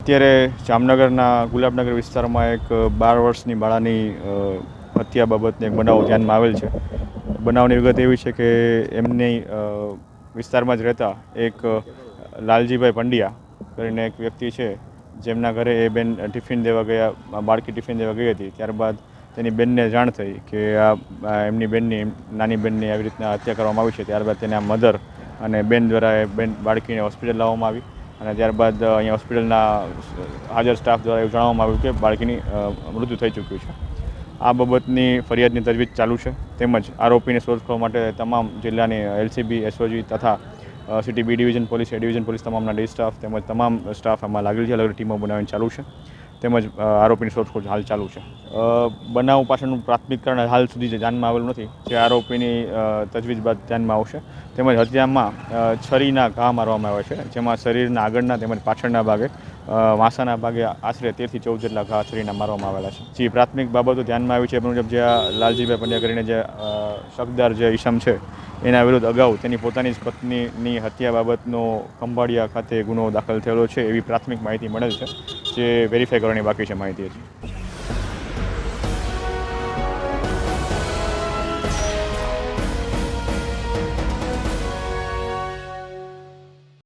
અત્યારે જામનગરના ગુલાબનગર વિસ્તારમાં એક 12 વર્ષની બાળાની હત્યા બાબતને એક બનાવ ધ્યાનમાં આવેલ છે. બનાવની વિગત એવી છે કે એમની વિસ્તારમાં જ રહેતા એક લાલજીભાઈ પંડ્યા કરીને એક વ્યક્તિ છે, જેમના ઘરે એ બેન ટિફિન દેવા ગયા, બાળકી ટિફિન દેવા ગઈ હતી. ત્યારબાદ તેની બેનને જાણ થઈ કે એમની બેનની નાની બેનની આવી રીતના હત્યા કરવામાં આવી છે. ત્યારબાદ તેના મધર અને બેન દ્વારા એ બાળકીને હોસ્પિટલ લાવવામાં આવી અને ત્યારબાદ અહીંયા હોસ્પિટલના હાજર સ્ટાફ દ્વારા એવું જણાવવામાં આવ્યું કે બાળકીની મૃત્યુ થઈ ચૂક્યું છે. આ બાબતની ફરિયાદની તજવીજ ચાલુ છે. તેમજ આરોપીને શોધખોળ માટે તમામ જિલ્લાની LCB, SOG તથા city B division police, A division police તમામના ડી સ્ટાફ તેમજ તમામ સ્ટાફ આમાં લાગેલ છે. અલગ અલગ ટીમો બનાવીને ચાલુ છે. તેમજ આરોપીની શોધખોળ હાલ ચાલુ છે. બનાવ પાછળનું પ્રાથમિક કારણ હાલ સુધી જે ધ્યાનમાં આવેલું નથી, જે આરોપીની તજવીજ બાદ ધ્યાનમાં આવશે. તેમજ હત્યામાં છરીના ઘા મારવામાં આવ્યા છે, જેમાં શરીરના આગળના તેમજ પાછળના ભાગે વાંસાના ભાગે આશરે 13 થી 14 જેટલા ઘા છરીના મારવામાં આવેલા છે. જે પ્રાથમિક બાબતો ધ્યાનમાં આવી છે એ મુજબ જે લાલજીભાઈ પંડ્યા કરીને જે શકદાર જે ઈસમ છે, એના વિરુદ્ધ અગાઉ તેની પોતાની જ પત્નીની હત્યા બાબતનો ખંભાળિયા ખાતે ગુનો દાખલ થયેલો છે એવી પ્રાથમિક માહિતી મળેલ છે, જે વેરીફાઈ કરવાની બાકી છે માહિતી.